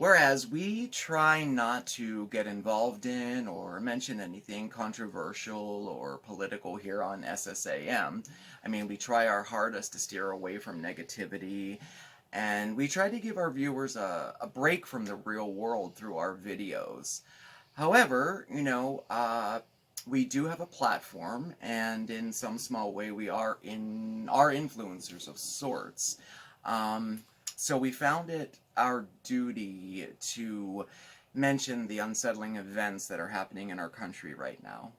Whereas we try not to get involved in or mention anything controversial or political here on SSAM. I mean, we try our hardest to steer away from negativity, and we try to give our viewers a break from the real world through our videos. However, we do have a platform, and in some small way we are influencers of sorts. So we found it our duty to mention the unsettling events that are happening in our country right now.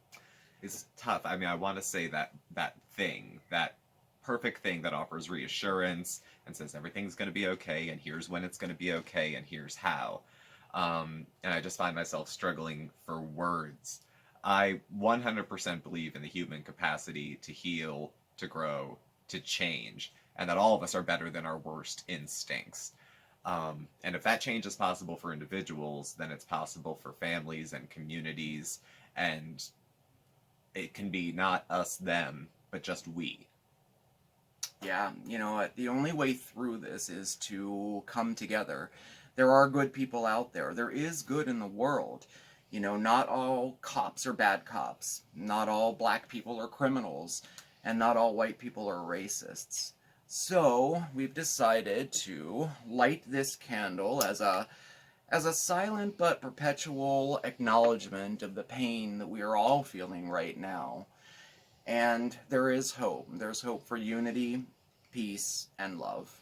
It's tough. I mean, I want to say that perfect thing that offers reassurance and says everything's going to be okay, and here's when it's going to be okay, and here's how. And I just find myself struggling for words. I 100% believe in the human capacity to heal, to grow, to change, and that all of us are better than our worst instincts. And if that change is possible for individuals, then it's possible for families and communities, and it can be not us, them, but just we. Yeah, you know what? The only way through this is to come together. There are good people out there. There is good in the world. You know, not all cops are bad cops. Not all black people are criminals. And not all white people are racists. So, we've decided to light this candle as a silent but perpetual acknowledgement of the pain that we are all feeling right now. And there is hope. There's hope for unity, peace, and love.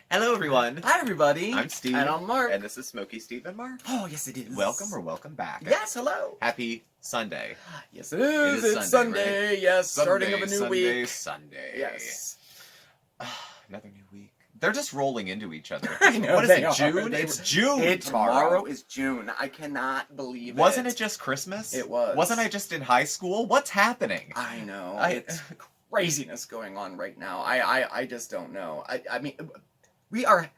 Hello, everyone. Hi, everybody. I'm Steve. And I'm Mark. And this is SmokeySteveAndMarc. Oh, yes, it is. Welcome or welcome back. Yes, hello. Happy Sunday. Yes, it is. It is It's Sunday, Sunday. right? Yes, Sunday, starting of a new week. Sunday. Yes. Another new week. They're just rolling into each other. I know. What is they it, are. June? It's June Tomorrow is June. I cannot believe it. Wasn't it just Christmas? It was. Wasn't I just in high school? What's happening? I know. It's craziness going on right now. I just don't know. I mean, we are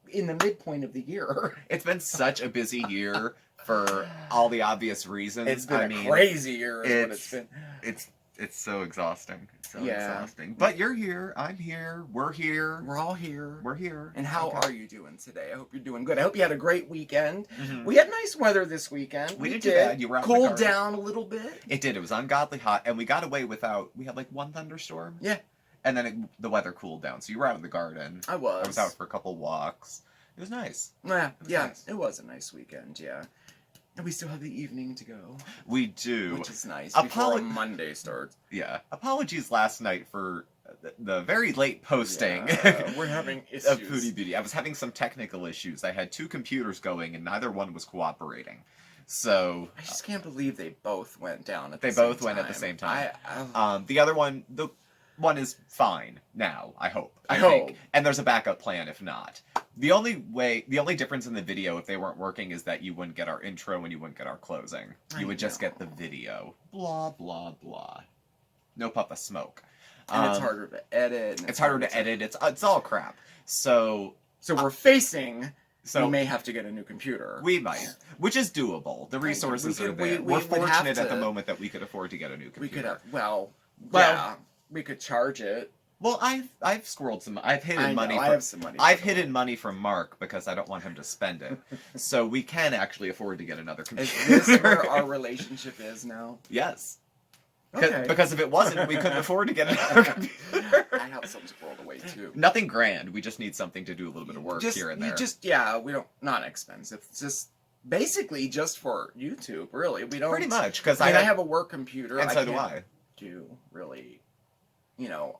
in the midpoint of the year. It's been such a busy year for all the obvious reasons. It's been a crazy year is what it's been. It's so exhausting. It's so Yeah. exhausting. But you're here. I'm here. We're here. We're all here. We're here. And how are you doing today? I hope you're doing good. I hope you had a great weekend. Mhm. We had nice weather this weekend. We didn't do bad. You were out in the cooled garden. down a little bit. It did. It was ungodly hot, and we got away without. We had like one thunderstorm. Yeah. And then the weather cooled down. So you were out in the garden. I was. I was out for a couple walks. It was nice. Yeah, nice. It was a nice weekend, yeah. And we still have the evening to go. We do. Which is nice before Monday starts. Yeah. Apologies last night for the very late posting. Yeah, we're having issues. Of Foodie Beauty. I was having some technical issues. I had two computers going and neither one was cooperating. So I just can't believe they both went down at the same time. They both went at the same time. The other one, the one is fine now, I hope. I think. And there's a backup plan if not. The only difference in the video if they weren't working is that you wouldn't get our intro and you wouldn't get our closing. You would just get the video. Blah, blah, blah. No puff of smoke. And it's harder to edit. It's harder to edit. It's all crap. So we're facing... So we may have to get a new computer. We might, which is doable. The resources are there. We're fortunate at the moment that we could afford to get a new computer. We could have, yeah, we could charge it. Well, I've squirreled some. I've hidden money. I have some money. I've hidden money from Mark because I don't want him to spend it. So we can actually afford to get another computer. Is this where our relationship is now? Yes. Okay. Because if it wasn't, we couldn't afford to get another computer. I have some squirreled away too. Nothing grand. We just need something to do a little bit of work here and there. We don't. Not expensive. It's just basically just for YouTube. Really, we don't. Pretty much because I have a work computer, and so do I. Do really.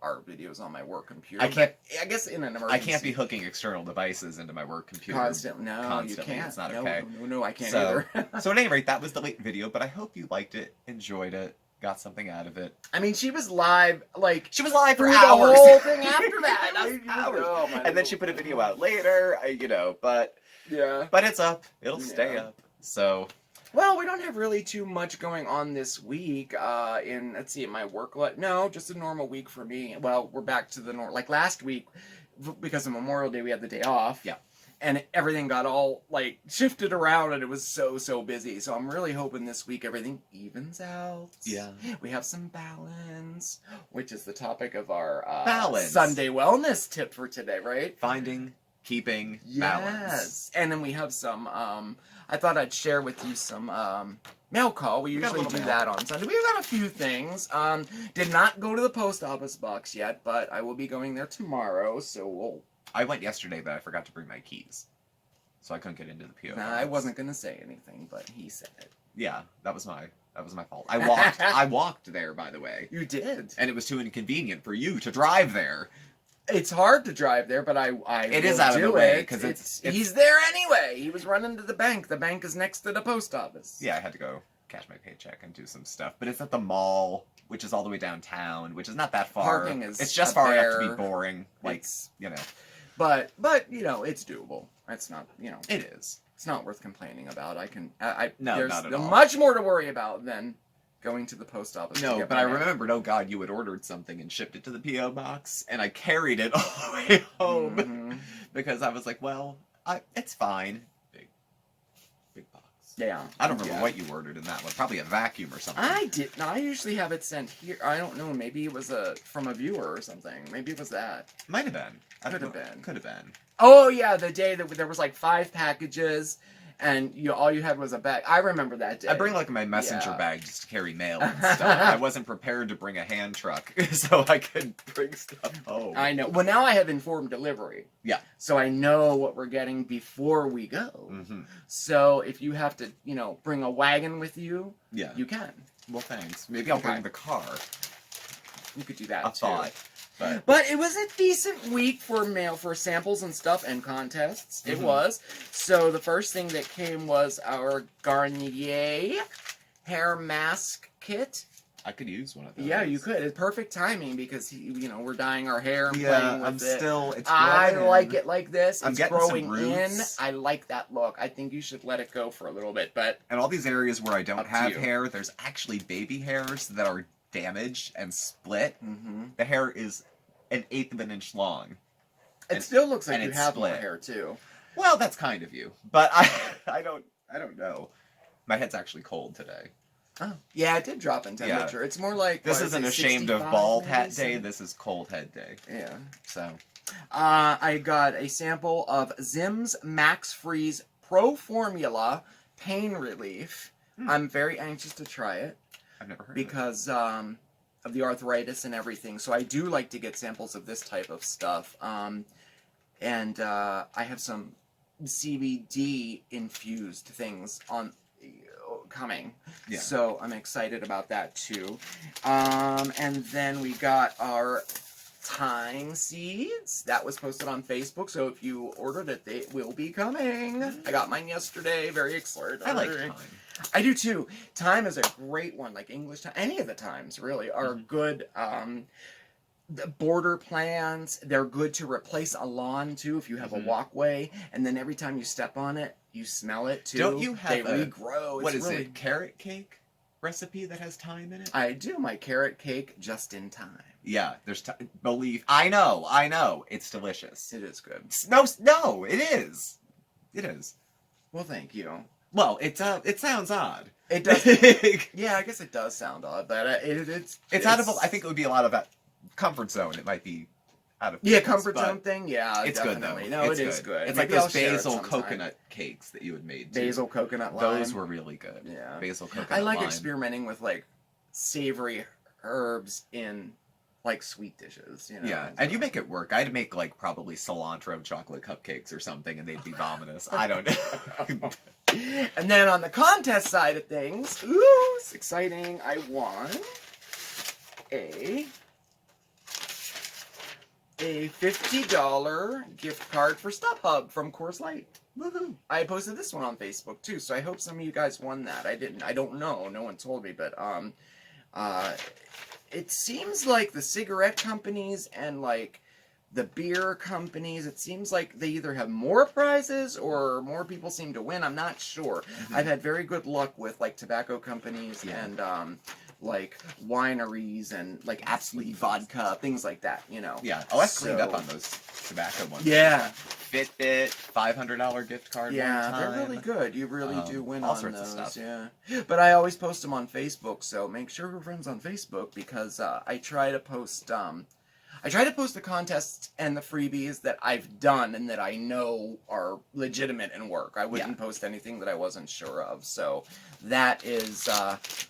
Our videos on my work computer. I can't. I guess in an emergency. I can't be hooking external devices into my work computer constantly. No, constantly. You can't. It's not no, okay. No, I can't either. So at any rate, that was the late video, but I hope you liked it, enjoyed it, got something out of it. I mean, she was live, she was live for hours. The whole thing after that. Hours. And then she put a video out later, but yeah. But it's up. It'll stay up. So. Well, we don't have really too much going on this week. Let's see, my work. No, just a normal week for me. Well, we're back to the normal. Like last week, because of Memorial Day, we had the day off. Yeah. and everything got all like shifted around, and it was so busy. So I'm really hoping this week everything evens out. Yeah. We have some balance, which is the topic of our Balance. Sunday wellness tip for today, right? Finding, keeping, balance. And then we have some, I thought I'd share with you some mail call. We got a usually little do mail. that on Sunday. We've got a few things. Did not go to the post office box yet, but I will be going there tomorrow, so we'll... I went yesterday, but I forgot to bring my keys. So I couldn't get into the PO box. I wasn't going to say anything, but he said it. Yeah, that was my fault. I walked there, by the way. You did. And it was too inconvenient for you to drive there. It's hard to drive there, but It is out of the way, because it's he's there anyway. He was running to the bank. The bank is next to the post office. Yeah, I had to go cash my paycheck and do some stuff. But it's at the mall, which is all the way downtown, which is not that far. Parking is It's just a far enough to bear. be boring. Like, It's- you know. But you know, it's doable. It's not, you know, It is. it's not worth complaining about. No, there's not at all. much more to worry about than going to the post office. to No, get but my I mail. remembered, oh God, you had ordered something and shipped it to the P.O. box, and I carried it all the way home Mhm. because I was like, well, it's fine. Big box. Yeah. I don't remember Yeah. what you ordered in that one. Probably a vacuum or something. I did. No, I usually have it sent here. I don't know. Maybe it was from a viewer or something. Maybe it was that. Might have been. Could have been. Could have been. Oh yeah, the day that there was like 5 packages, and all you had was a bag. I remember that day. I bring like my messenger Yeah. bag just to carry mail and stuff. I wasn't prepared to bring a hand truck, so I could bring stuff home. I know. Well, now I have informed delivery. Yeah. So I know what we're getting before we go. Mm-hmm. So if you have to, bring a wagon with you, Yeah. you can. Well, thanks. Maybe I'll Okay. bring the car. You could do that I too. thought. But it was a decent week for mail, for samples and stuff, and contests. It Mhm. was. So the first thing that came was our Garnier hair mask kit. I could use one of those. Yeah, you could. It's perfect timing because, we're dyeing our hair and Yeah, playing with I'm it. still. It's I growing in. like it like this. I'm It's getting some growing in. roots. I like that look. I think you should let it go for a little bit, but And all these areas where I don't Up to have you. hair, there's actually baby hairs that are damaged and split. mhm. The hair is an eighth of an inch long. It And- still looks like and you it's have more split. hair too. Well, that's kind of you, but I don't know. My head's actually cold today. Oh, yeah, it did drop in Yeah. temperature. It's more like This what, isn't is it, ashamed of 65 bald maybe? hat day. This is cold head day. Yeah. So I got a sample of Zim's Max Freeze Pro Formula Pain Relief. Hmm. I'm very anxious to try it I've never heard of because of the arthritis and everything. So I do like to get samples of this type of stuff. And I have some CBD infused things coming. Yeah. So I'm excited about that too. And then we got our thyme seeds. That was posted on Facebook, so if you ordered it, they will be coming. I got mine yesterday. Very excited. it. I like thyme. I do too. Thyme is a great one. Like English thyme, any of the thymes really are Mhm. good. The border plants, they're good to replace a lawn too if you have Mhm. a walkway, and then every time you step on it, you smell it too. Don't you They have a- regrow. What It's is really... it? Carrot cake recipe that has thyme in it? I do my carrot cake just in time. Yeah, there's believe. I know. It's delicious. It is good. No, it is. It is. Well, thank you. Well, it sounds odd. It does. it's Yeah, I guess it does sound odd, but it's out of. I think it would be a lot of that comfort zone. It might be out of. Yeah, focus, comfort but zone thing. Yeah, It's definitely. good though. No, It's it is good. It's Maybe like I'll those share it basil sometime. coconut cakes that you had made. Too. Basil coconut lime. Those were really good. Yeah. Basil coconut. I like lime. experimenting with like savory herbs in like sweet dishes. Yeah, and you make it work. I'd make like probably cilantro chocolate cupcakes or something, and they'd be vomitous. I don't know. And then on the contest side of things, ooh, it's exciting. I won a $50 gift card for StubHub from Coors Light. Woohoo! I posted this one on Facebook too, so I hope some of you guys won that. I didn't. I don't know. No one told me, but it seems like the cigarette companies and like the beer companies, it seems like they either have more prizes or more people seem to win. I'm not sure. Mhm. I've had very good luck with like tobacco companies Yeah. and like wineries and like Absolute Vodka, things like that, you know. Yeah. Oh, I've cleaned up So- on those tobacco ones. Yeah, Fitbit, $500 gift card yeah, one they're time. really good. You really do win all on sorts of those. stuff. Yeah, but I always post them on Facebook, so make sure we're friends on Facebook because I try to post. I try to post the contests and the freebies that I've done and that I know are legitimate and work. I wouldn't post anything that I wasn't sure of. So that is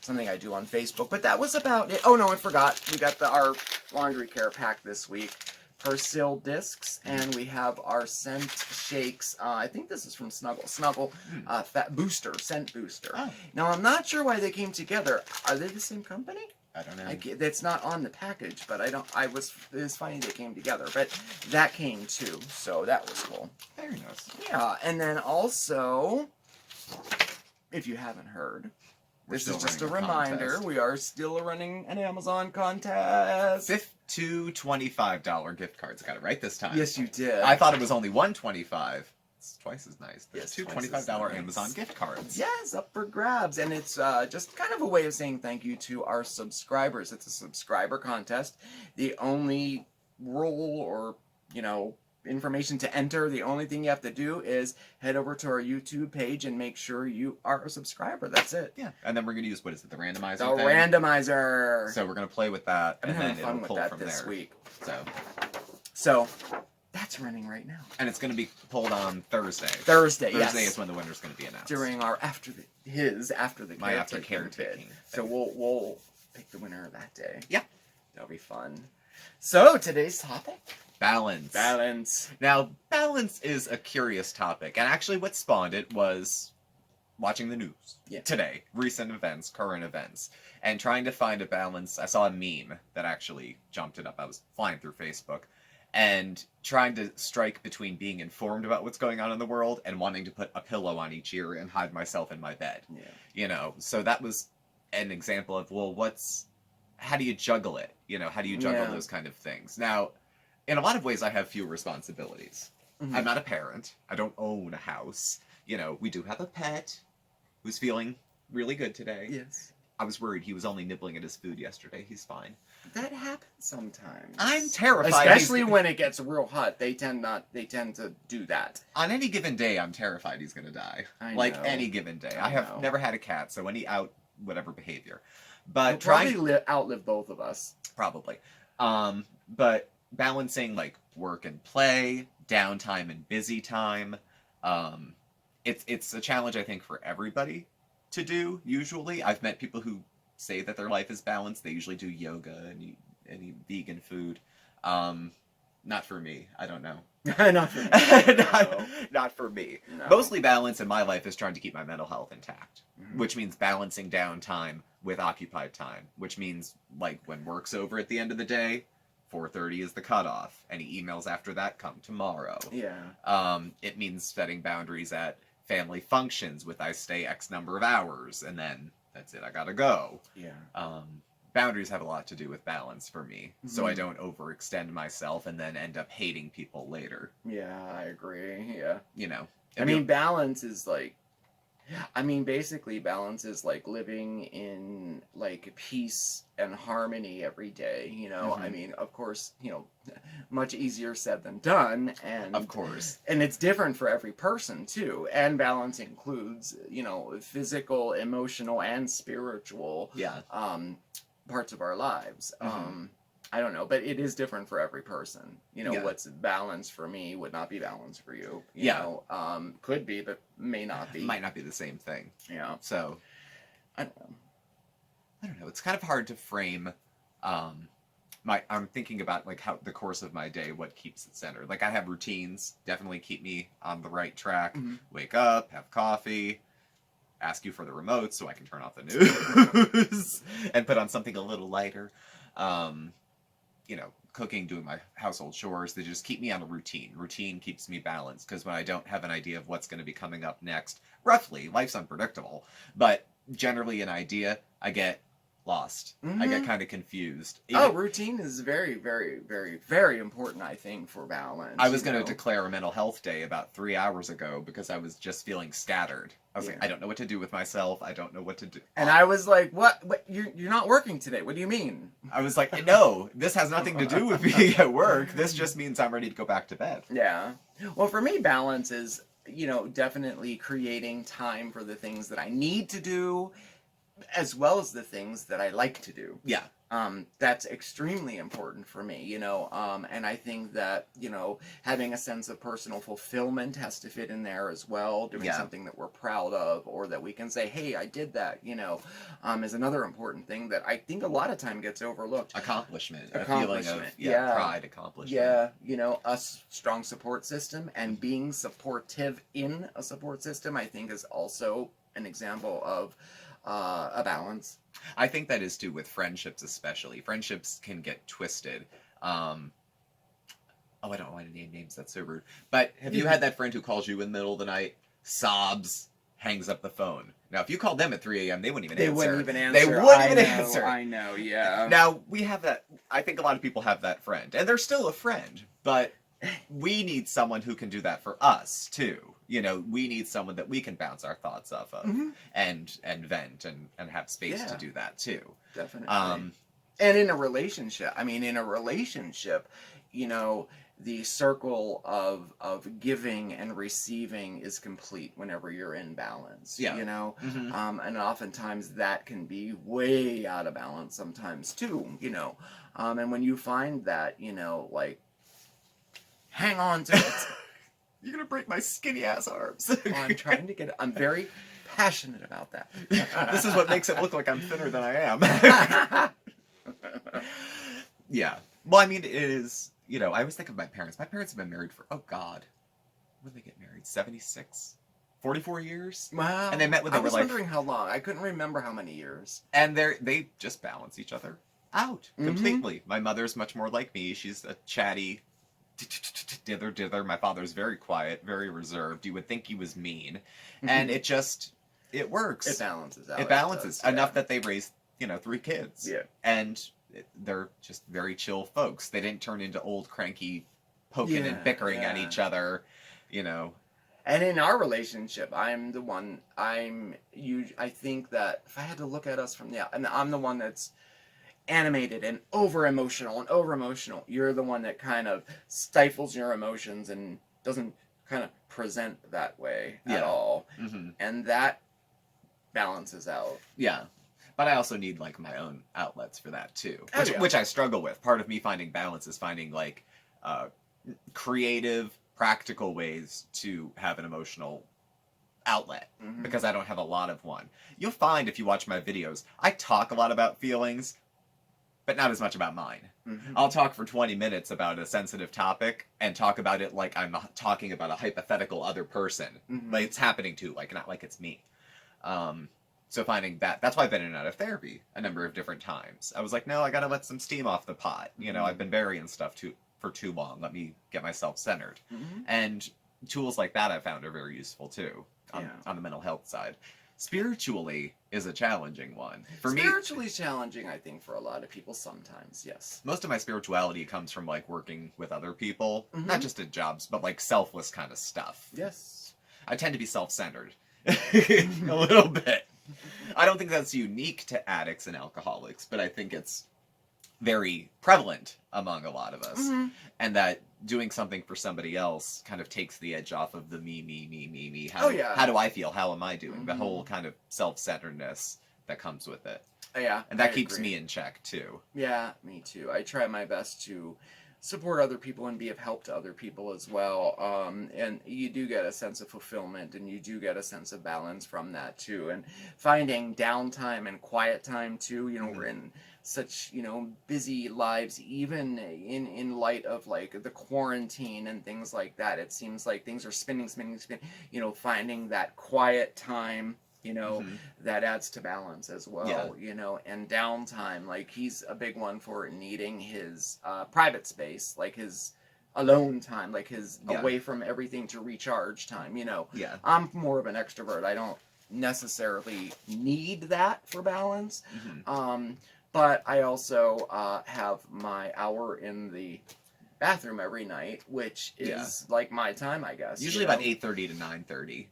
something I do on Facebook. But that was about it. Oh no, I forgot. We got our laundry care pack this week. Persil discs, and we have our scent shakes. I think this is from Snuggle fat booster, scent booster. Oh. Now I'm not sure why they came together. Are they the same company? I don't know. That's not on the package, but it was funny they came together. But that came too, so that was cool. Very nice. Yeah, and then also, if you haven't heard, this is just a reminder, we are still running an Amazon contest. Two $25 gift cards. I got it right this time. Yes, you did. I thought it was only $1.25. It's twice as nice. There's Yes, two twice as $25 nice. Amazon gift cards. Yes, up for grabs, and it's just kind of a way of saying thank you to our subscribers. It's a subscriber contest. The only rule or, information to enter, the only thing you have to do is head over to our YouTube page and make sure you are a subscriber. That's it. Yeah, and then we're going to use, what is it, the randomizer The thing? randomizer. So we're going to play with that, I'm and having then fun it'll with pull that from this there. week. So, that's running right now. and it's going to be pulled on Thursday. Thursday, yes. Thursday is when the winner's going to be announced. During our after the My after caretaking caretaking. bid. So we'll pick the winner that day. Yeah. That'll be fun. So today's topic? Balance. Balance. Now, balance is a curious topic, and actually what spawned it was watching the news today, recent events, current events, and trying to find a balance. I saw a meme that actually jumped it up. I was flying through Facebook, and trying to strike between being informed about what's going on in the world and wanting to put a pillow on each ear and hide myself in my bed. Yeah. So that was an example of, how do you juggle it? How do you juggle those kind of things? Now, in a lot of ways, I have few responsibilities. Mhm. I'm not a parent. I don't own a house. We do have a pet who's feeling really good today. Yes. I was worried he was only nibbling at his food yesterday. He's fine. That happens sometimes. I'm terrified. Especially when it gets real hot. They tend to do that. On any given day, I'm terrified he's going to die. I Like know. any given day. I I have know. never had a cat, so any whatever behavior. But He'll trying probably outlive both of us. Probably. But balancing like work and play, downtime and busy time, it's a challenge I think for everybody to do. Usually, I've met people who say that their life is balanced. They usually do yoga and eat vegan food. Not for me. I don't know. Not for me. Not for me. No. Mostly balance in my life is trying to keep my mental health intact, Mhm. which means balancing downtime with occupied time, which means like when work's over at the end of the day, 4:30 is the cutoff. Any emails after that come tomorrow. Yeah. It means setting boundaries at family functions with I stay X number of hours and then that's it, I gotta go. Yeah. Boundaries have a lot to do with balance for me, so I Mhm. don't overextend myself and then end up hating people later. Yeah, I agree. Yeah. I mean, balance is like, basically balance is like living in like peace and harmony every day, Mhm. Of course, much easier said than done, and of course. and it's different for every person too, and balance includes, physical, emotional, and spiritual Yeah. parts of our lives. Mhm. I don't know, but it is different for every person. Yeah. What's balanced for me would not be balanced for you. Could be, but may not be. Might not be the same thing. Yeah. So, I don't know. It's kind of hard to frame. I'm thinking about like how the course of my day, what keeps it centered. Like I have routines, definitely keep me on the right track. Mhm. Wake up, have coffee, ask you for the remote so I can turn off the news and put on something a little lighter. Cooking, doing my household chores, they just keep me on a routine. Routine keeps me balanced because when I don't have an idea of what's going to be coming up next, roughly, life's unpredictable, but generally an idea, I get lost. I get kind of confused. Routine is very, very, very, very important, I think, for balance. I was going to declare a mental health day about 3 hours ago because I was just feeling scattered. I was like, I don't know what to do with myself. I don't know what to do. And I was like, what? You're not working today. What do you mean? I was like, no, this has nothing to do with being at work. This just means I'm ready to go back to bed. Yeah. Well, for me, balance is, definitely creating time for the things that I need to do, as well as the things that I like to do. Yeah. That's extremely important for me, and I think that, having a sense of personal fulfillment has to fit in there as well. Doing something that we're proud of, or that we can say, hey, I did that, is another important thing that I think a lot of time gets overlooked. Accomplishment. A feeling of pride, accomplishment. Yeah, a strong support system, and being supportive in a support system, I think, is also an example of a balance. I think that is too with friendships, especially. Friendships can get twisted. I don't want to name names, that's so rude. But have you had that friend who calls you in the middle of the night, sobs, hangs up the phone? Now, if you called them at 3 a.m., they wouldn't even answer. They wouldn't even answer. I know, yeah. Now, we have that. I think a lot of people have that friend. And they're still a friend, but we need someone who can do that for us, too. We need someone that we can bounce our thoughts off of and vent and have space to do that, too. Definitely. And in a relationship, the circle of giving and receiving is complete whenever you're in balance. Yeah. And oftentimes that can be way out of balance sometimes, too, and when you find that, hang on to it. You're going to break my skinny ass arms. I'm very passionate about that. This is what makes it look like I'm thinner than I am. Yeah. Well, I mean, it is, I always think of my parents. My parents have been married for, oh God, when did they get married? 76? 44 years? Wow. And they met when they were like... I was wondering how long. I couldn't remember how many years. And they just balance each other out completely. My mother's much more like me. She's a chatty... dither. My father's very quiet, very reserved. You would think he was mean. And it works. It balances out. It balances enough that they raised, 3 kids. Yeah. And they're just very chill folks. They didn't turn into old cranky poking and bickering at each other, And in our relationship, I think that if I had to look at us from and I'm the one that's animated and over emotional. You're the one that kind of stifles your emotions and doesn't kind of present that way at all. And that balances out. Yeah. But I also need my own outlets for that too, which I struggle with. Part of me finding balance is finding creative, practical ways to have an emotional outlet because I don't have a lot of one. You'll find if you watch my videos, I talk a lot about feelings, but not as much about mine. I'll talk for 20 minutes about a sensitive topic and talk about it like I'm talking about a hypothetical other person. Like it's happening to, not like it's me. So finding that's why I've been in and out of therapy a number of different times. I was like, no, I gotta let some steam off the pot. I've been burying stuff for too long. Let me get myself centered. And tools like that I found are very useful too on the mental health side. Spiritually is a challenging one. Spiritually challenging, I think, for a lot of people sometimes, yes. Most of my spirituality comes from working with other people, not just at jobs, but selfless kind of stuff. Yes. I tend to be self-centered a little bit. I don't think that's unique to addicts and alcoholics, but I think it's very prevalent among a lot of us. And that doing something for somebody else kind of takes the edge off of the me. How do I feel? How am I doing? The whole kind of self-centeredness that comes with it. Yeah. And that keeps me in check, too. Yeah, me too. I try my best to support other people and be of help to other people as well. And you do get a sense of fulfillment, and you do get a sense of balance from that, too. And finding downtime and quiet time, too. We're in such, busy lives, even in light of, the quarantine and things like that. It seems like things are spinning. Finding that quiet time, that adds to balance as well, and downtime. He's a big one for needing his private space, his alone time, his away from everything to recharge time, I'm more of an extrovert. I don't necessarily need that for balance. Mhm. But I also have my hour in the bathroom every night, which is like my time, I guess. Usually about 8:30 to 9:30,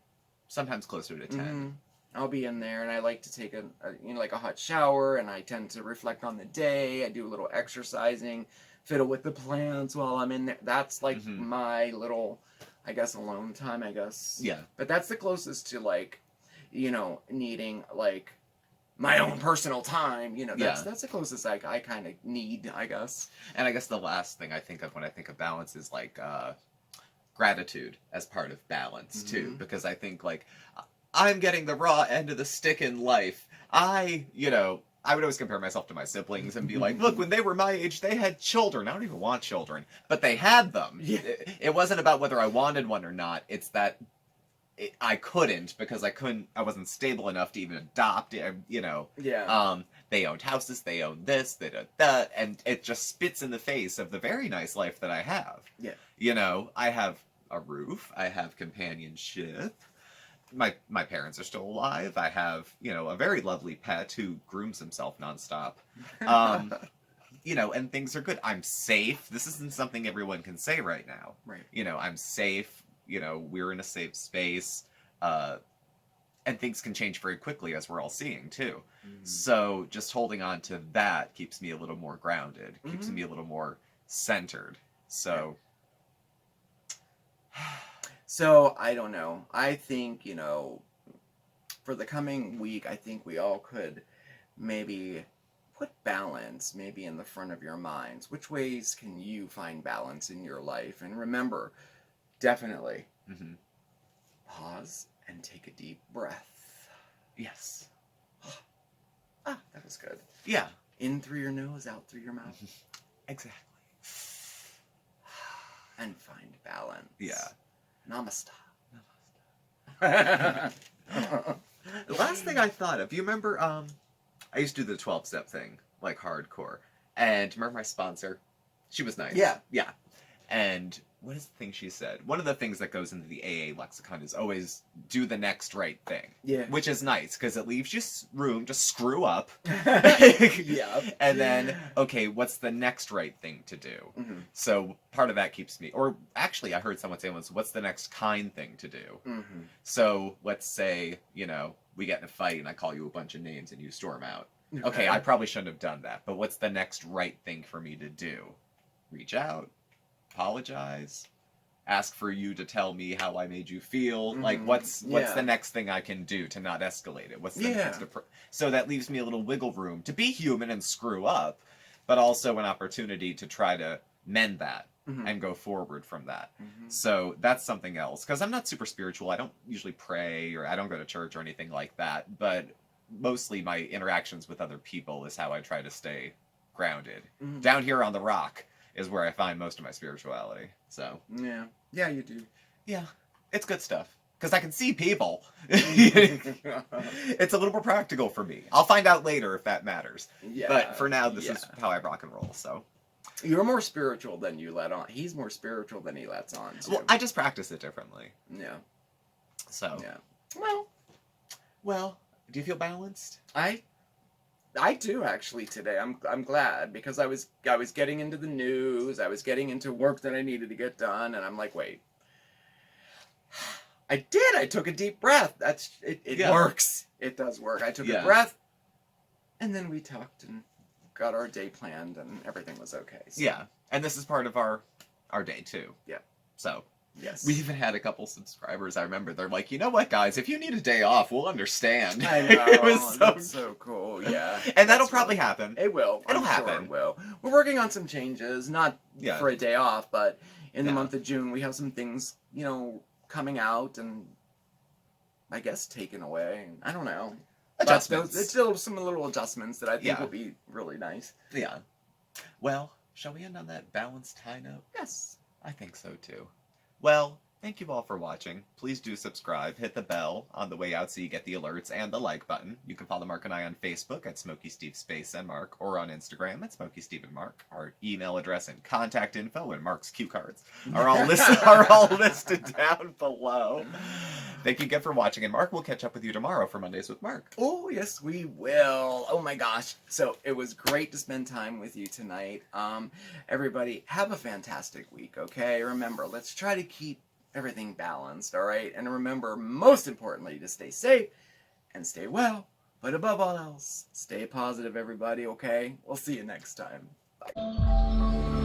sometimes closer to 10. I'll be in there, and I like to take like a hot shower, and I tend to reflect on the day. I do a little exercising, fiddle with the plants while I'm in there. That's like my little, I guess, alone time, I guess. Yeah. But that's the closest to like, needing like my own personal time. That's the closest I kind of need, I guess. And I guess the last thing I think of when I think of balance is like gratitude as part of balance too, because I think like I'm getting the raw end of the stick in life. I would always compare myself to my siblings and be like, look, when they were my age, they had children. I don't even want children, but they had them. Yeah. It wasn't about whether I wanted one or not. It's that I couldn't because I wasn't stable enough to even adopt. Yeah. They owned houses, they owned this, they did that, and it just spits in the face of the very nice life that I have. Yeah. I have a roof, I have companionship. My parents are still alive. I have, a very lovely pet who grooms himself nonstop. And things are good. I'm safe. This isn't something everyone can say right now. Right. I'm safe. We're in a safe space. And things can change very quickly, as we're all seeing, too. So just holding on to that keeps me a little more grounded, keeps me a little more centered. So... So, I don't know. I think, for the coming week, I think we all could maybe put balance maybe in the front of your minds. Which ways can you find balance in your life? And remember, definitely, pause and take a deep breath. Yes. That was good. Yeah. In through your nose, out through your mouth. Exactly. And find balance. Yeah. Namaste. The last thing I thought of, you remember, I used to do the 12-step thing, like hardcore. And remember my sponsor? She was nice. Yeah. Yeah. And what is the thing she said? One of the things that goes into the AA lexicon is always do the next right thing. Yeah. Which is nice, because it leaves you room to screw up. Yeah. And then, okay, what's the next right thing to do? So part of that keeps me... Or actually, I heard someone say once, what's the next kind thing to do? So let's say, we get in a fight and I call you a bunch of names and you storm out. Okay, I probably shouldn't have done that, but what's the next right thing for me to do? Reach out. Apologize, ask for you to tell me how I made you feel. Like, what's the next thing I can do to not escalate it? What's the next so that leaves me a little wiggle room to be human and screw up, but also an opportunity to try to mend that and go forward from that. So that's something else, because I'm not super spiritual. I don't usually pray, or I don't go to church or anything like that, but mostly my interactions with other people is how I try to stay grounded. Down here on the rock is where I find most of my spirituality. So yeah, you do. Yeah, it's good stuff, because I can see people. It's a little more practical for me. I'll find out later if that matters. Yeah, but for now, this is how I rock and roll. So you're more spiritual than you let on. He's more spiritual than he lets on, too. Well, I just practice it differently. Yeah. So yeah. Well, do you feel balanced? I do, actually, today. I'm glad, because I was getting into the news, I was getting into work that I needed to get done, and I'm like, wait. I took a deep breath. It works. It does work. I took a breath, and then we talked and got our day planned, and everything was okay. So. Yeah, and this is part of our day, too. Yeah. So... Yes. We even had a couple subscribers, I remember. They're like, you know what, guys? If you need a day off, we'll understand. I know. It was that's so cool, yeah. And that'll probably happen. It will. It'll happen. Sure it will. We're working on some changes, not for a day off, but in the month of June, we have some things, coming out and, I guess, taken away. I don't know. Adjustments. It's still some little adjustments that I think will be really nice. Yeah. Well, shall we end on that balanced high note? Yes. I think so, too. Well, Thank you all for watching. Please do subscribe, hit the bell on the way out so you get the alerts and the like button. You can follow Mark and I on Facebook at SmokeySteveAndMarc or on Instagram at SmokeySteveAndMarc. Our email address and contact info and Mark's cue cards are all listed down below. Thank you again for watching, and Mark, we'll catch up with you tomorrow for Mondays with Mark. Oh, yes, we will. Oh my gosh. So it was great to spend time with you tonight. Everybody, have a fantastic week, okay? Remember, let's try to keep everything balanced, all right? And remember, most importantly, to stay safe and stay well. But above all else, stay positive, everybody, okay? We'll see you next time. Bye.